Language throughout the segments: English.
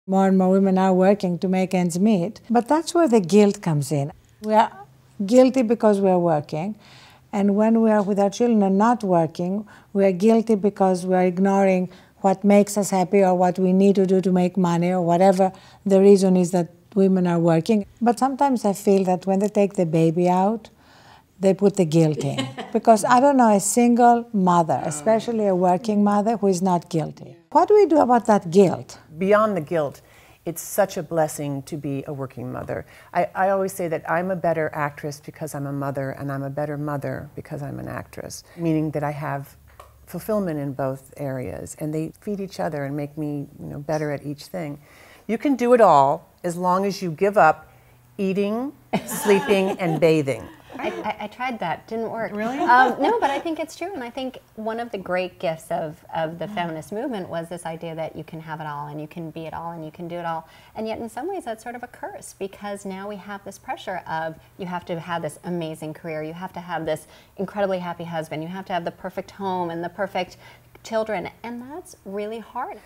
More and more women are working to make ends meet. But that's where the guilt comes in. We are guilty because we are working. And when we are with our children and not working, we are guilty because we are ignoring what makes us happy or what we need to do to make money or whatever the reason is that women are working. But sometimes I feel that when they take the baby out, they put the guilt in. Because I don't know a single mother, especially a working mother, who is not guilty. What do we do about that guilt? Beyond the guilt, it's such a blessing to be a working mother. I always say that I'm a better actress because I'm a mother, and I'm a better mother because I'm an actress, meaning that I have fulfillment in both areas, and they feed each other and make me, better at each thing. You can do it all as long as you give up eating, sleeping, and bathing. I tried that, didn't work. Really? No, but I think it's true, and I think one of the great gifts of the feminist movement was this idea that you can have it all, and you can be it all, and you can do it all, and yet in some ways that's sort of a curse, because now we have this pressure of you have to have this amazing career, you have to have this incredibly happy husband, you have to have the perfect home and the perfect children, and that's really hard.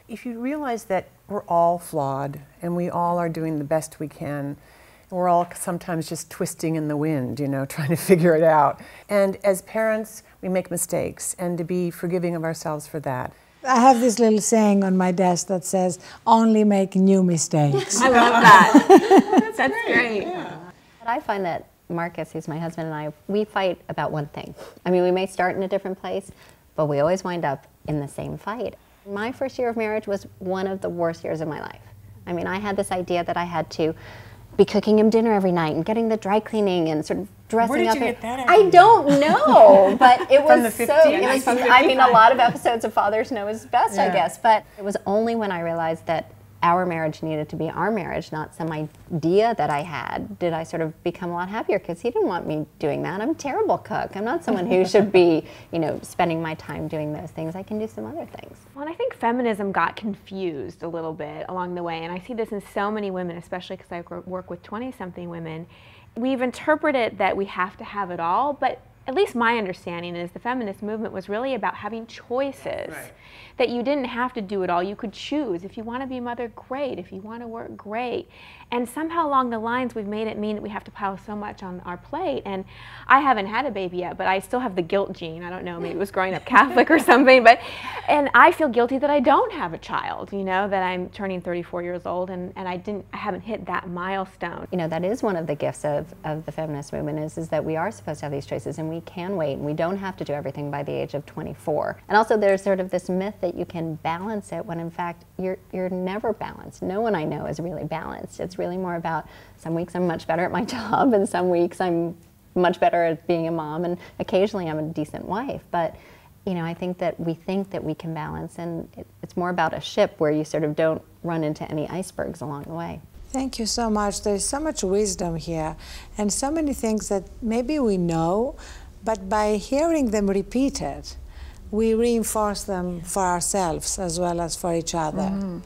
If you realize that we're all flawed, and we all are doing the best we can, we're all sometimes just twisting in the wind, trying to figure it out. And as parents, we make mistakes, and to be forgiving of ourselves for that. I have this little saying on my desk that says, only make new mistakes. I love that. That's great. Yeah. I find that Marcus, who's my husband, and I, we fight about one thing. I mean, we may start in a different place, but we always wind up in the same fight. My first year of marriage was one of the worst years of my life. I mean, I had this idea that I had to be cooking him dinner every night and getting the dry cleaning and sort of dressing up. Where did you get that I don't know, but it was from the so. It was from. I mean, a lot of episodes of Fathers Know Is Best, I guess. But it was only when I realized that our marriage needed to be our marriage, not some idea that I had, did I sort of become a lot happier, because he didn't want me doing that. I'm a terrible cook. I'm not someone who should be, spending my time doing those things. I can do some other things. Well, and I think feminism got confused a little bit along the way, and I see this in so many women, especially because I work with 20-something women. We've interpreted that we have to have it all, but at least my understanding is the feminist movement was really about having choices. Right. That you didn't have to do it all. You could choose. If you want to be a mother, great. If you want to work, great. And somehow along the lines, we've made it mean that we have to pile so much on our plate. And I haven't had a baby yet, but I still have the guilt gene. I don't know, maybe it was growing up Catholic or something. And I feel guilty that I don't have a child, that I'm turning 34 years old and I haven't hit that milestone. That is one of the gifts of the feminist movement is that we are supposed to have these choices, and we can wait, and we don't have to do everything by the age of 24. And also there's sort of this myth that you can balance it when in fact you're never balanced. No one I know is really balanced. It's really more about some weeks I'm much better at my job, and some weeks I'm much better at being a mom, and occasionally I'm a decent wife. But I think that we can balance, and it's more about a ship where you sort of don't run into any icebergs along the way. Thank you so much. There's so much wisdom here, and so many things that maybe we know, but by hearing them repeated, we reinforce them for ourselves as well as for each other.